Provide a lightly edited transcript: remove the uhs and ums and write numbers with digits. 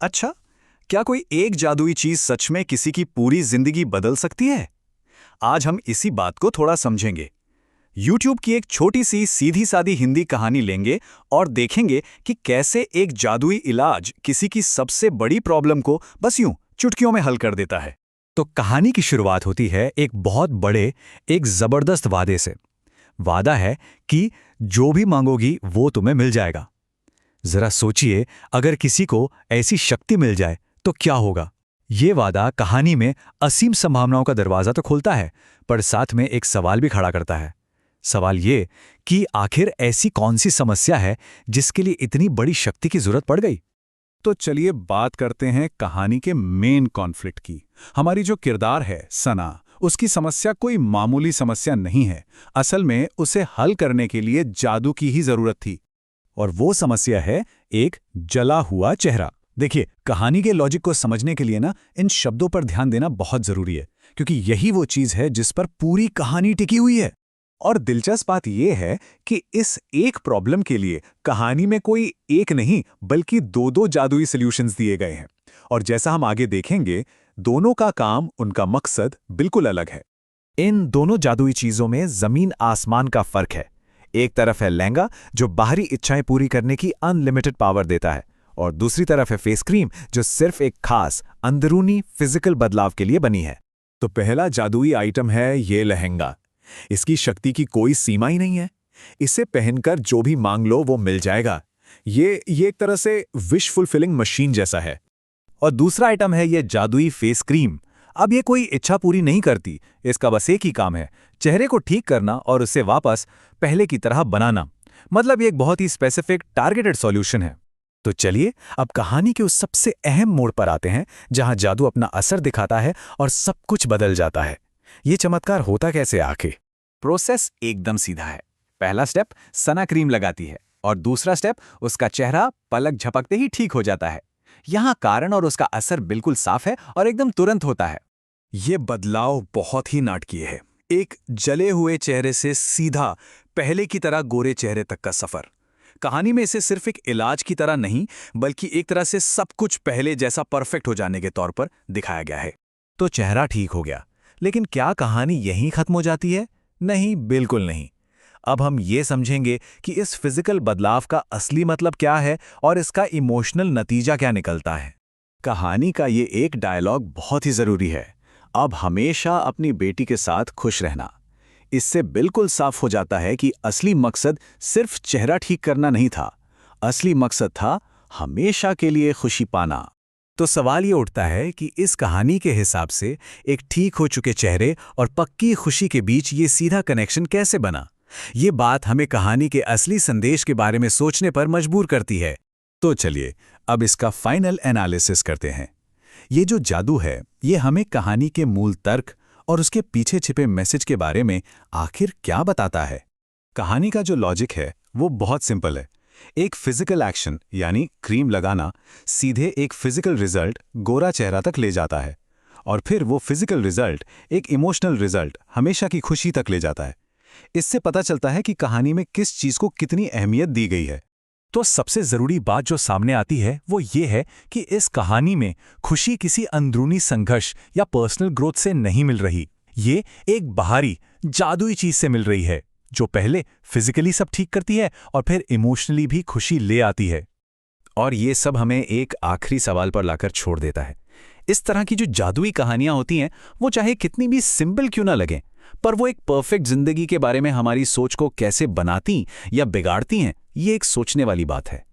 अच्छा, क्या कोई एक जादुई चीज सच में किसी की पूरी जिंदगी बदल सकती है? आज हम इसी बात को थोड़ा समझेंगे। YouTube की एक छोटी सी सीधी सादी हिंदी कहानी लेंगे और देखेंगे कि कैसे एक जादुई इलाज किसी की सबसे बड़ी प्रॉब्लम को बस यूं चुटकियों में हल कर देता है। तो कहानी की शुरुआत होती है एक बहुत बड़े, एक जबरदस्त वादे से। वादा है कि जो भी मांगोगी वो तुम्हें मिल जाएगा। जरा सोचिए, अगर किसी को ऐसी शक्ति मिल जाए तो क्या होगा? ये वादा कहानी में असीम संभावनाओं का दरवाजा तो खोलता है, पर साथ में एक सवाल भी खड़ा करता है। सवाल ये कि आखिर ऐसी कौन सी समस्या है जिसके लिए इतनी बड़ी शक्ति की जरूरत पड़ गई? तो चलिए बात करते हैं कहानी के मेन कॉन्फ्लिक्ट की। हमारी जो किरदार है सना, उसकी समस्या कोई मामूली समस्या नहीं है। असल में उसे हल करने के लिए जादू की ही जरूरत थी। और वो समस्या है एक जला हुआ चेहरा। देखिए, कहानी के लॉजिक को समझने के लिए ना इन शब्दों पर ध्यान देना बहुत जरूरी है, क्योंकि यही वो चीज है जिस पर पूरी कहानी टिकी हुई है। और दिलचस्प बात यह है कि इस एक प्रॉब्लम के लिए कहानी में कोई एक नहीं बल्कि दो जादुई सॉल्यूशंस दिए गए हैं। और जैसा हम आगे देखेंगे, दोनों का काम, उनका मकसद बिल्कुल अलग है। इन दोनों जादुई चीजों में जमीन आसमान का फर्क है। एक तरफ है लहंगा, जो बाहरी इच्छाएं पूरी करने की अनलिमिटेड पावर देता है, और दूसरी तरफ है फेस क्रीम, जो सिर्फ एक खास अंदरूनी फिजिकल बदलाव के लिए बनी है। तो पहला जादुई आइटम है ये लहंगा। इसकी शक्ति की कोई सीमा ही नहीं है। इसे पहनकर जो भी मांग लो वो मिल जाएगा। ये एक तरह से विश फुलफिलिंग मशीन जैसा है। और दूसरा आइटम है ये जादुई फेस क्रीम। अब ये कोई इच्छा पूरी नहीं करती, इसका बस एक ही काम है, चेहरे को ठीक करना और उसे वापस पहले की तरह बनाना। मतलब ये एक बहुत ही स्पेसिफिक टारगेटेड सॉल्यूशन है। तो चलिए अब कहानी के उस सबसे अहम मोड़ पर आते हैं जहां जादू अपना असर दिखाता है और सब कुछ बदल जाता है। ये चमत्कार होता कैसे आखिर? प्रोसेस एकदम सीधा है। पहला स्टेप, सना क्रीम लगाती है, और दूसरा स्टेप, उसका चेहरा पलक झपकते ही ठीक हो जाता है। यहाँ कारण और उसका असर बिल्कुल साफ है और एकदम तुरंत होता है। ये बदलाव बहुत ही नाटकीय है। एक जले हुए चेहरे से सीधा पहले की तरह गोरे चेहरे तक का सफर। कहानी में इसे सिर्फ एक इलाज की तरह नहीं, बल्कि एक तरह से सब कुछ पहले जैसा परफेक्ट हो जाने के तौर पर दिखाया गया है। तो चेहरा ठीक हो गया, लेकिन क्या कहानी यहीं खत्म हो जाती है? नहीं, बिल्कुल नहीं। अब हम ये समझेंगे कि इस फिजिकल बदलाव का असली मतलब क्या है और इसका इमोशनल नतीजा क्या निकलता है। कहानी का ये एक डायलॉग बहुत ही जरूरी है। अब हमेशा अपनी बेटी के साथ खुश रहना। इससे बिल्कुल साफ हो जाता है कि असली मकसद सिर्फ चेहरा ठीक करना नहीं था। असली मकसद था हमेशा के लिए खुशी पाना। तो सवाल ये उठता है कि इस कहानी के हिसाब से एक ठीक हो चुके चेहरे और पक्की खुशी के बीच ये सीधा कनेक्शन कैसे बना? ये बात हमें कहानी के असली संदेश के बारे में सोचने पर मजबूर करती है। तो चलिए अब इसका फाइनल एनालिसिस करते हैं। ये जो जादू है, ये हमें कहानी के मूल तर्क और उसके पीछे छिपे मैसेज के बारे में आखिर क्या बताता है। कहानी का जो लॉजिक है वो बहुत सिंपल है। एक फिजिकल एक्शन यानी क्रीम लगाना सीधे एक फिजिकल रिजल्ट, गोरा चेहरा तक ले जाता है, और फिर वो फिजिकल रिजल्ट एक इमोशनल रिजल्ट, हमेशा की खुशी तक ले जाता है। इससे पता चलता है कि कहानी में किस चीज को कितनी अहमियत दी गई है। तो सबसे जरूरी बात जो सामने आती है वो ये है कि इस कहानी में खुशी किसी अंदरूनी संघर्ष या पर्सनल ग्रोथ से नहीं मिल रही। ये एक बाहरी जादुई चीज से मिल रही है, जो पहले फिजिकली सब ठीक करती है और फिर इमोशनली भी खुशी ले आती है। और ये सब हमें एक आखिरी सवाल पर लाकर छोड़ देता है। इस तरह की जो जादुई कहानियां होती हैं, वो चाहे कितनी भी सिंपल क्यों ना लगें, पर वो एक परफेक्ट जिंदगी के बारे में हमारी सोच को कैसे बनाती या बिगाड़ती हैं, ये एक सोचने वाली बात है।